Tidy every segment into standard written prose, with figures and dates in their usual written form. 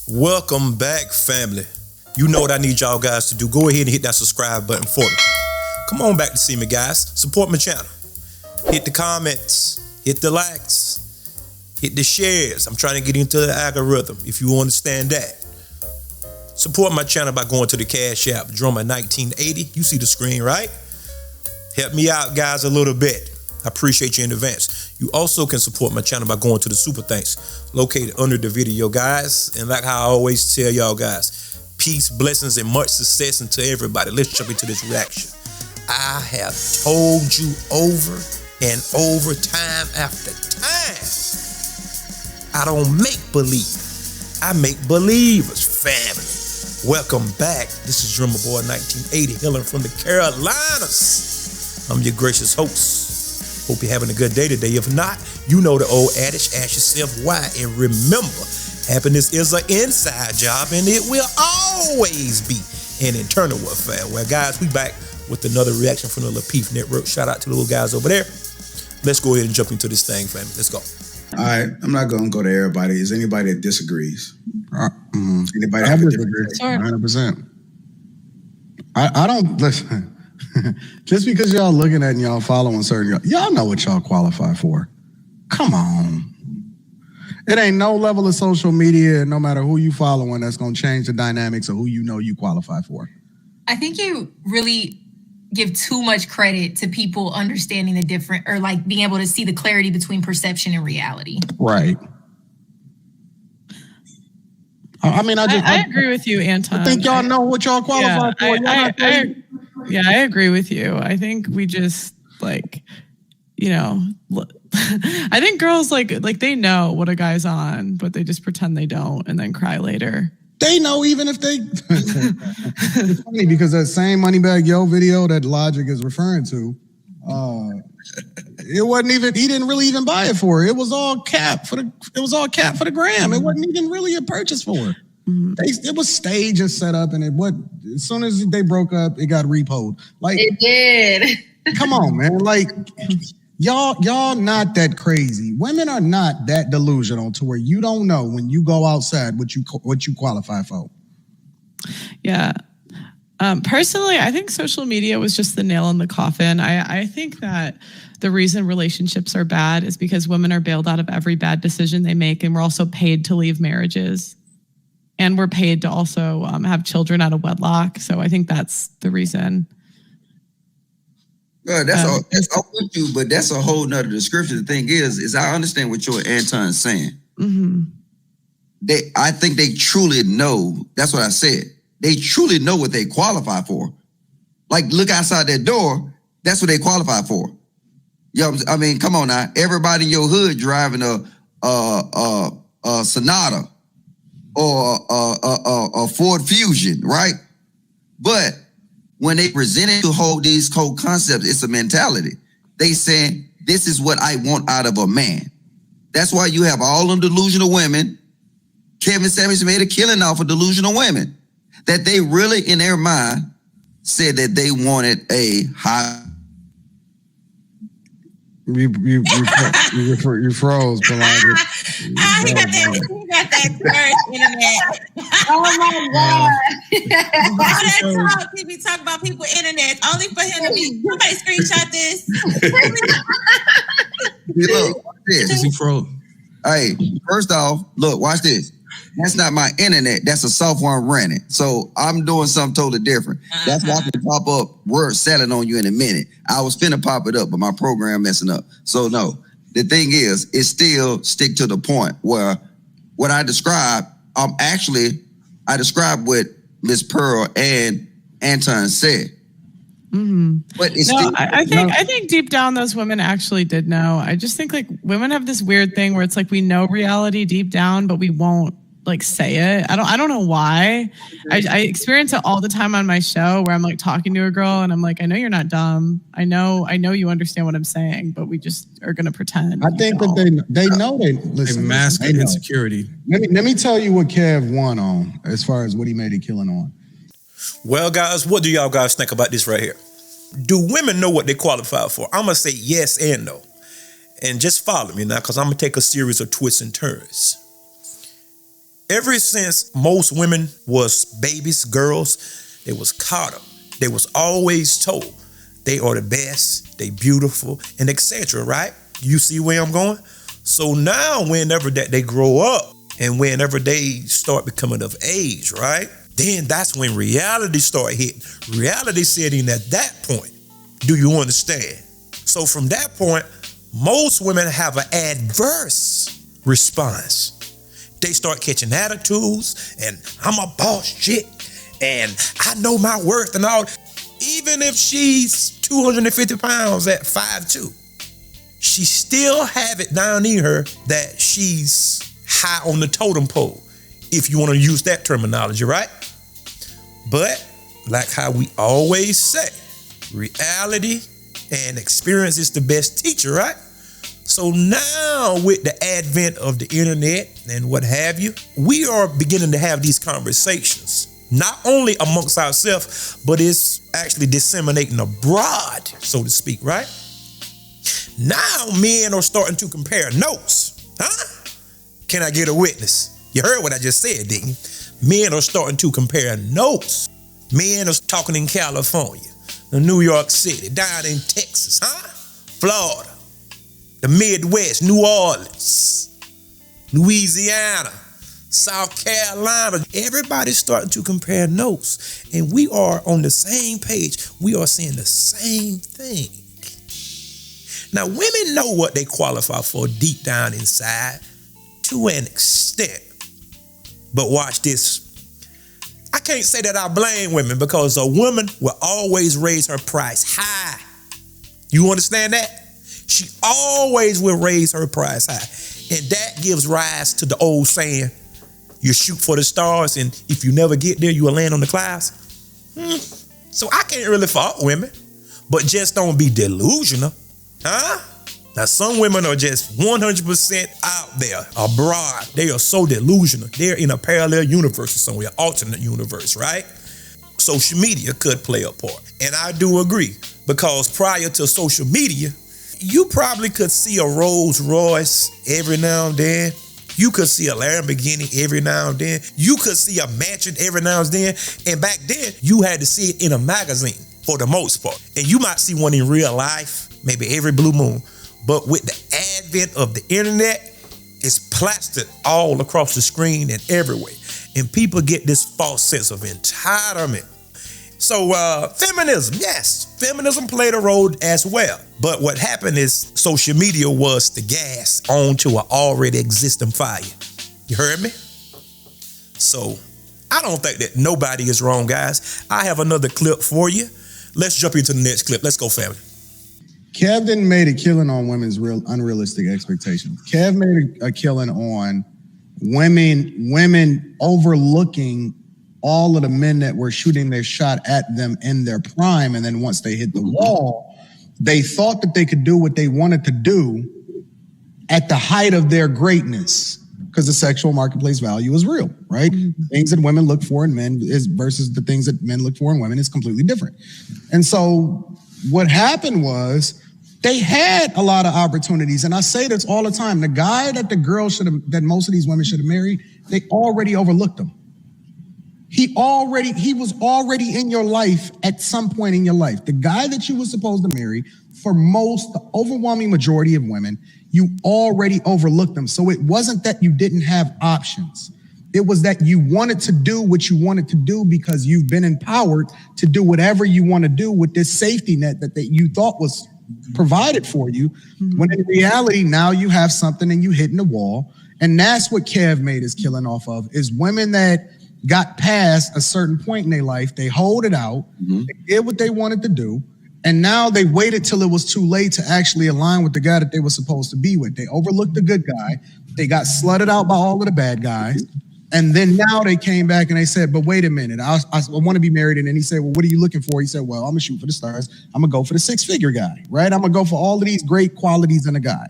Welcome back, family. You know what I need y'all guys to do. Go ahead and hit that subscribe button for me. Come on back to see me, guys. Support my channel. Hit the comments. Hit the likes. Hit the shares. I'm trying to get into the algorithm, if you understand that. Support my channel by going to the Cash App, Drummer1980. You see the screen, right? Help me out, guys, a little bit. I appreciate you in advance. You also can support my channel by going to the super thanks located under the video, guys. And like how I always tell y'all guys, peace, blessings, and much success into everybody. Let's jump into this reaction. I have told you over and over, time after time, I don't make believe. I make believers, family. Welcome back. This is Drummer Boy 1980, hailing from the Carolinas. I'm your gracious host. Hope you're having a good day today. If not, you know the old adage, ask yourself why. And remember, happiness is an inside job and it will always be an internal affair. Well, guys, we back with another reaction from the Lapeef Network. Shout out to the little guys over there. Let's go ahead and jump into this thing, family. Let's go. All right, I'm not going to go to everybody. Is anybody that disagrees? Anybody I that disagree. disagrees? 100%. I don't listen. Just because y'all looking at and y'all following certain y'all know what y'all qualify for. Come on. It ain't no level of social media, no matter who you following, that's gonna change the dynamics of who you know you qualify for. I think you really give too much credit to people understanding the different, or like being able to see the clarity between perception and reality. Right. I mean, I agree with you, Anton. I think y'all know what y'all qualify for. I agree with you. I think we just I think girls like they know what a guy's on, but they just pretend they don't and then cry later. They know even if they. It's funny because that same Moneybag Yo video that Logic is referring to, it wasn't even. He didn't really even buy it for her. It was all cap for the. It was all cap for the gram. It wasn't even really a purchase for her. Mm-hmm. It was staged and set up, and as soon as they broke up, it got repoed. Like it did. Come on, man. Like y'all not that crazy. Women are not that delusional to where you don't know when you go outside what you qualify for. Yeah. Personally, I think social media was just the nail in the coffin. I think that the reason relationships are bad is because women are bailed out of every bad decision they make, and we're also paid to leave marriages. And we're paid to also have children out of wedlock. So I think that's the reason. That's all with you, but that's a whole nother description. The thing is I understand what your Anton's saying. Mm-hmm. I think they truly know. That's what I said. They truly know what they qualify for. Like, look outside their door. That's what they qualify for. You know, I mean, come on now. Everybody in your hood driving a Sonata or a Ford Fusion, right? But when they presented to hold these cold concepts, it's a mentality. They saying, this is what I want out of a man. That's why you have all them delusional women. Kevin Samuels made a killing off of delusional women. That they really, in their mind, said that they wanted a high. You froze, Belinda. He got that current internet. Oh my God. All that talk, he be talking about people internet. Only for him to be, somebody screenshot this. Look, watch this. He froze. Hey, first off, look, watch this. That's not my internet. That's a software I'm running. So I'm doing something totally different. That's why I can pop up word salad on you in a minute. I was finna pop it up, but my program messing up. So no, the thing is, it still stick to the point where what I described, I described what Miss Pearl and Anton said. Mm-hmm. But it's I think deep down those women actually did know. I just think like women have this weird thing where it's like we know reality deep down, but we won't like say it. I don't know why. I experience it all the time on my show where I'm like talking to a girl and I'm like, I know you're not dumb. I know you understand what I'm saying, but we just are gonna pretend. I think that they know they mask insecurity. Let me tell you what Kev won on as far as what he made a killing on. Well, guys, what do y'all guys think about this right here? Do women know what they qualify for? I'm going to say yes and no. And just follow me now, because I'm going to take a series of twists and turns. Ever since most women was babies, girls, they was caught up. They was always told they are the best, they beautiful, and etc., right? You see where I'm going? So now whenever that they grow up and whenever they start becoming of age, right? Then that's when reality start hitting. Reality setting at that point. Do you understand? So from that point, most women have an adverse response. They start catching attitudes and I'm a boss chick and I know my worth and all. Even if she's 250 pounds at 5'2", she still have it down in her that she's high on the totem pole, if you want to use that terminology, right? But like how we always say, reality and experience is the best teacher, right? So now with the advent of the internet and what have you, we are beginning to have these conversations, not only amongst ourselves, but it's actually disseminating abroad, so to speak, right? Now men are starting to compare notes, huh? Can I get a witness? You heard what I just said, didn't you? Men are starting to compare notes. Men are talking in California, in New York City, down in Texas, huh? Florida, the Midwest, New Orleans, Louisiana, South Carolina. Everybody's starting to compare notes, and we are on the same page. We are saying the same thing. Now, women know what they qualify for deep down inside to an extent. But watch this. I can't say that I blame women because a woman will always raise her price high. You understand that? She always will raise her price high. And that gives rise to the old saying, you shoot for the stars, and if you never get there, you will land on the clouds. So I can't really fault women, but just don't be delusional, huh? Now, some women are just 100% out there, abroad. They are so delusional. They're in a parallel universe or somewhere, alternate universe, right? Social media could play a part. And I do agree, because prior to social media, you probably could see a Rolls Royce every now and then. You could see a Lamborghini every now and then. You could see a mansion every now and then. And back then, you had to see it in a magazine for the most part. And you might see one in real life, maybe every blue moon. But with the advent of the internet, it's plastered all across the screen and everywhere. And people get this false sense of entitlement. So feminism, yes, feminism played a role as well. But what happened is social media was the gas onto an already existing fire. You heard me? So I don't think that nobody is wrong, guys. I have another clip for you. Let's jump into the next clip. Let's go, family. Kev didn't make a killing on women's unrealistic expectations. Kev made a killing on women overlooking all of the men that were shooting their shot at them in their prime. And then once they hit the wall, they thought that they could do what they wanted to do at the height of their greatness, because the sexual marketplace value is real, right? Mm-hmm. Things that women look for in men is versus the things that men look for in women is completely different. And so what happened was they had a lot of opportunities. And I say this all the time. The guy that the girl that most of these women should have married, they already overlooked him. He was already in your life at some point in your life. The guy that you were supposed to marry, for the overwhelming majority of women, you already overlooked them. So it wasn't that you didn't have options. It was that you wanted to do what you wanted to do because you've been empowered to do whatever you want to do with this safety net that you thought was provided for you. Mm-hmm. When in reality, now you have something and you hitting the wall. And that's what Kev made his killing off of, is women that got past a certain point in their life. They hold it out. Mm-hmm. They did what they wanted to do. And now they waited till it was too late to actually align with the guy that they were supposed to be with. They overlooked the good guy. They got slutted out by all of the bad guys. And then now they came back and they said, but wait a minute, I want to be married. And then he said, well, what are you looking for? He said, well, I'm going to shoot for the stars. I'm going to go for the 6-figure guy, right? I'm going to go for all of these great qualities in a guy.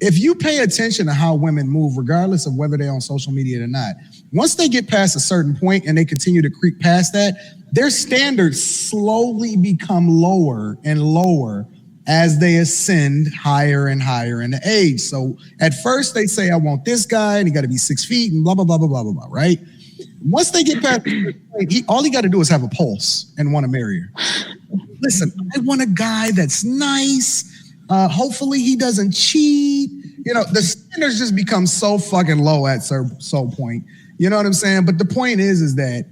If you pay attention to how women move, regardless of whether they're on social media or not, once they get past a certain point and they continue to creep past that, their standards slowly become lower and lower as they ascend higher and higher in the age. So at first they say, I want this guy and he got to be 6 feet and blah, blah, blah, blah, blah, blah, blah, right? Once they get past the point, all he got to do is have a pulse and want to marry her. Listen, I want a guy that's nice. Hopefully he doesn't cheat. You know, the standards just become so fucking low at some point. You know what I'm saying? But the point is that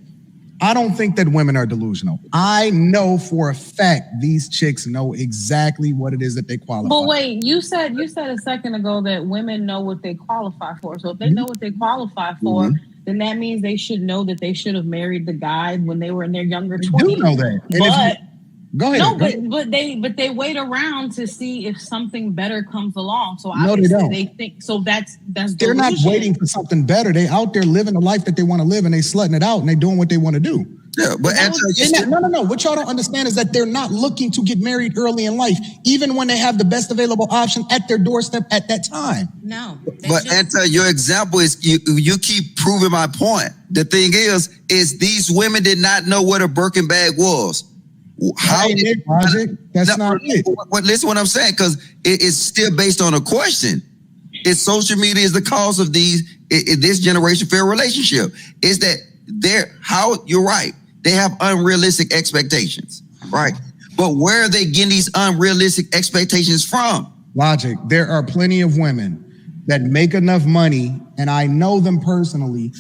I don't think that women are delusional. I know for a fact these chicks know exactly what it is that they qualify. But wait, you said a second ago that women know what they qualify for. So if they know what they qualify for, then that means they should know that they should have married the guy when they were in their younger 20s. You know that. But go ahead. No, but they wait around to see if something better comes along. So no, they don't. They think so. That's They're delusion. not waiting for something better. They out there living the life that they want to live, and they slutting it out, and they doing what they want to do. Yeah, but no. What y'all don't understand is that they're not looking to get married early in life, even when they have the best available option at their doorstep at that time. No. But Anta, your example is you keep proving my point. The thing is these women did not know what a Birkin bag was. How that ain't it, Logic? That's not it. Listen what I'm saying, because it's still based on a question. Is social media is the cause of this generation failed relationship? Is that you're right. They have unrealistic expectations, right? But where are they getting these unrealistic expectations from? Logic. There are plenty of women that make enough money, and I know them personally,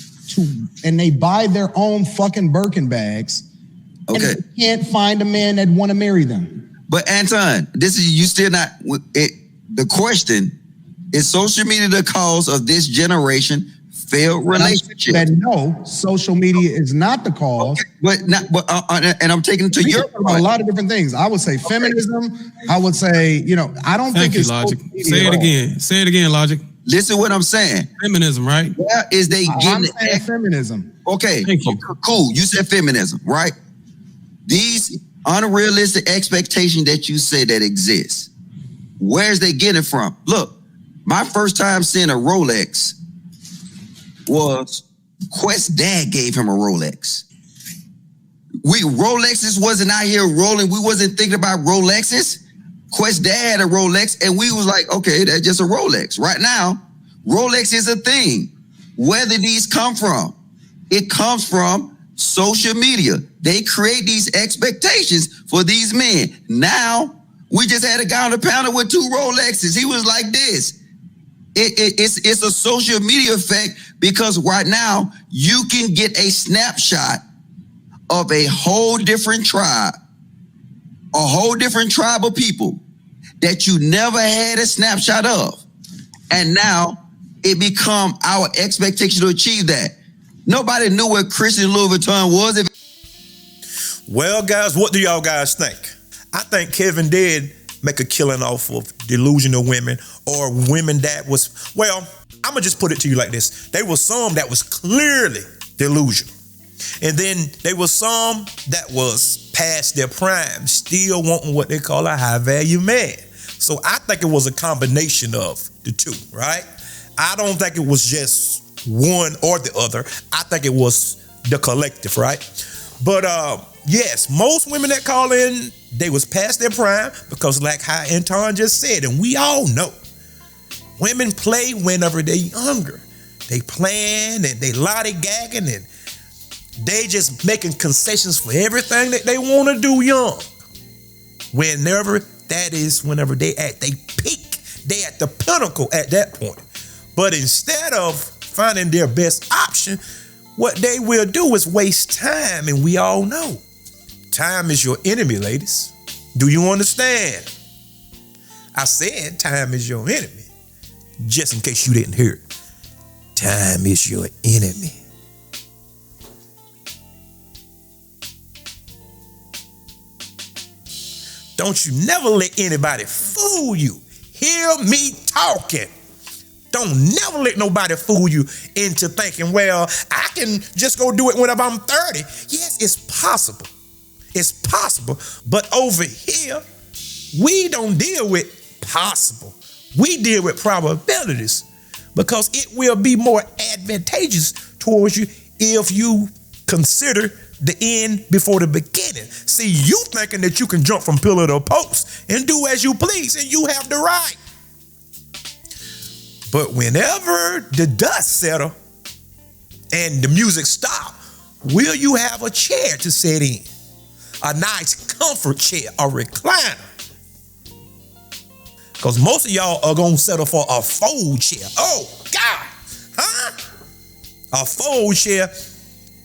and they buy their own fucking Birkin bags. Okay. And they can't find a man that want to marry them. But Anton, you still not. The question is: social media the cause of this generation failed relationship? That no, social media is not the cause. Okay, and I'm taking it to your point. A lot of different things. I would say feminism. I would say, I don't think it's Logic. Say it again. Say it again, Logic. Listen to what I'm saying. Feminism, right? Where is they getting feminism? Okay. Thank you. Cool. You said feminism, right? These unrealistic expectations that you say that exist, where's they getting it from? Look, my first time seeing a Rolex was Quest's dad gave him a Rolex. Rolexes wasn't out here rolling. We wasn't thinking about Rolexes. Quest's dad had a Rolex, and we was like, okay, that's just a Rolex. Right now, Rolex is a thing. Where did these come from? It comes from social media. They create these expectations for these men. Now, we just had a guy on the panel with 2 Rolexes. He was like this. It's a social media effect, because right now you can get a snapshot of a whole different tribe of people that you never had a snapshot of. And now it become our expectation to achieve that. Nobody knew what Christian Louis Vuitton was. Well, guys, what do y'all guys think? I think Kevin did make a killing off of delusional women, or women that was, well, I'm going to just put it to you like this. There was some that was clearly delusional. And then there was some that was past their prime, still wanting what they call a high value man. So I think it was a combination of the two, right? I don't think it was just one or the other. I think it was the collective, right? But yes, most women that call in, they was past their prime, because like how Anton just said, and we all know, women play whenever they're younger. They playing and they lollygagging, and they just making concessions for everything that they want to do young. Whenever they at they peak, they at the pinnacle at that point. But instead of finding their best option, what they will do is waste time, and we all know time is your enemy, ladies. Do you understand? I said time is your enemy, just in case you didn't hear it. Time is your enemy. Don't you never let anybody fool you. Hear me talking. Don't never let nobody fool you into thinking, well, I can just go do it whenever I'm 30. Yes, it's possible. It's possible. But over here, we don't deal with possible. We deal with probabilities, because it will be more advantageous towards you if you consider the end before the beginning. See, you thinking that you can jump from pillar to post and do as you please, and you have the right. But whenever the dust settle and the music stop, will you have a chair to sit in? A nice comfort chair, a recliner. Because most of y'all are going to settle for a fold chair. Oh, God. Huh? A fold chair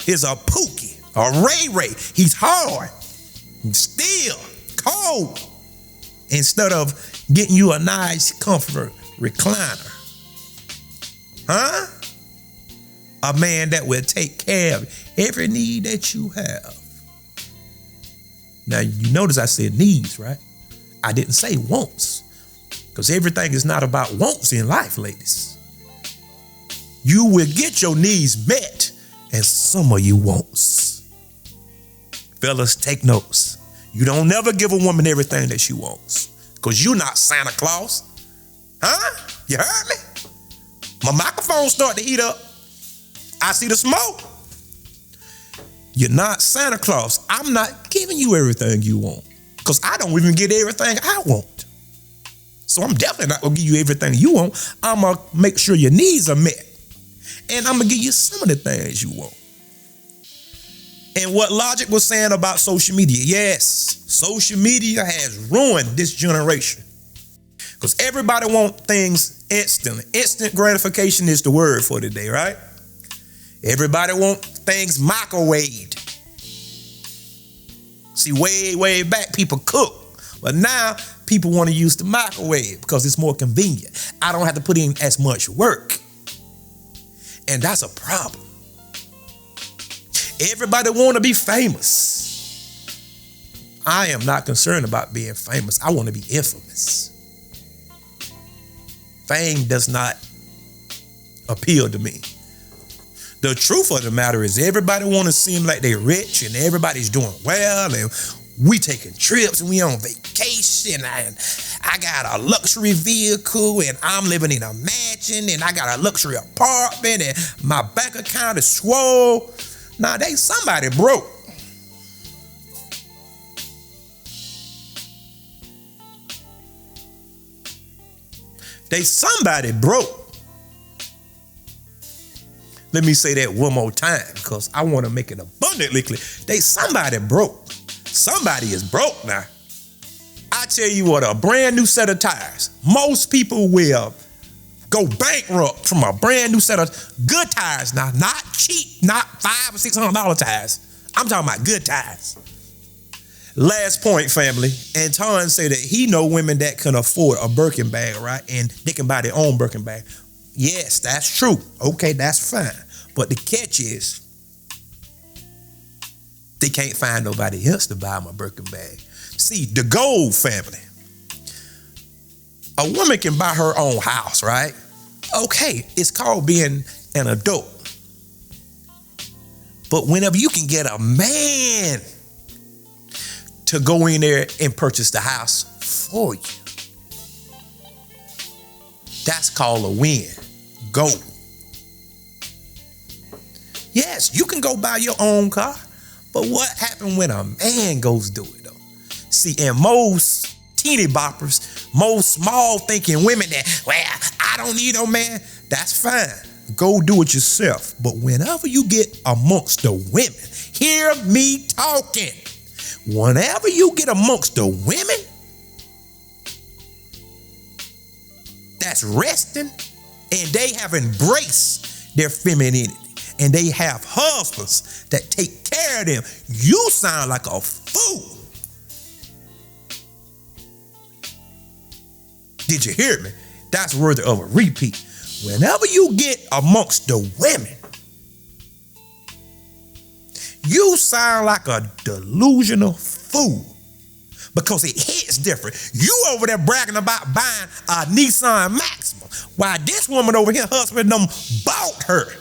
is a Pookie, a Ray. He's hard, still, cold. Instead of getting you a nice comfort recliner. Huh? A man that will take care of every need that you have. Now, you notice I said needs, right? I didn't say wants. Because everything is not about wants in life, ladies. You will get your needs met and some of you wants. Fellas, take notes. You don't never give a woman everything that she wants. Because you're not Santa Claus. Huh? You heard me? My microphone started to heat up. I see the smoke. You're not Santa Claus. I'm not giving you everything you want. Because I don't even get everything I want. So I'm definitely not going to give you everything you want. I'm going to make sure your needs are met. And I'm going to give you some of the things you want. And what Logic was saying about social media. Yes, social media has ruined this generation. Because everybody wants things instantly. Instant gratification is the word for today, right? Everybody wants things microwaved. See, way back, people cook. But now, people want to use the microwave because it's more convenient. I don't have to put in as much work. And that's a problem. Everybody want to be famous. I am not concerned about being famous. I want to be infamous. Fame does not appeal to me. The truth of the matter is everybody want to seem like they're rich and everybody's doing well and we taking trips and we on vacation and I got a luxury vehicle and I'm living in a mansion and I got a luxury apartment and my bank account is swole. Now they somebody broke. They somebody broke. Let me say that one more time because I want to make it abundantly clear. They somebody broke. Somebody is broke now. I tell you what, a brand new set of tires. Most people will go bankrupt from a brand new set of good tires now, not cheap, not $500 or $600 tires. I'm talking about good tires. Last point, family. Anton said that he know women that can afford a Birkin bag, right? And they can buy their own Birkin bag. Yes, that's true. Okay, that's fine. But the catch is they can't find nobody else to buy them a Birkin bag. See, the goal, family. A woman can buy her own house, right? Okay, it's called being an adult. But whenever you can get a man to go in there and purchase the house for you, that's called a win. Go. Yes, you can go buy your own car, but what happened when a man goes do it though? See, and most teeny boppers, most small thinking women that, well, I don't need no man, that's fine. Go do it yourself. But whenever you get amongst the women, hear me talking. Whenever you get amongst the women that's resting and they have embraced their femininity and they have husbands that take care of them, you sound like a fool. Did you hear me? That's worthy of a repeat. Whenever you get amongst the women, you sound like a delusional fool because it hits different. You over there bragging about buying a Nissan Maxima while this woman over here, husband, done bought her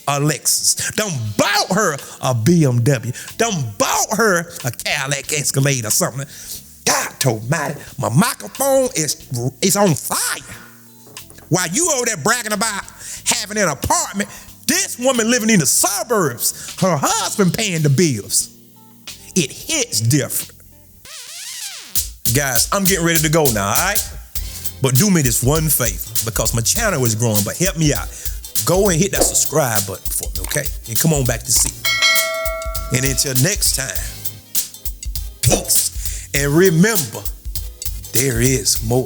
a Lexus, done bought her a BMW, done bought her a Cadillac Escalade or something. God almighty, my microphone is on fire. While you over there bragging about having an apartment, This woman living in the suburbs, her husband paying the bills. It hits different. Guys, I'm getting ready to go now, all right? But do me this one favor, because my channel is growing, but help me out. Go and hit that subscribe button for me, okay? And come on back to see me. And until next time, peace. And remember, there is more.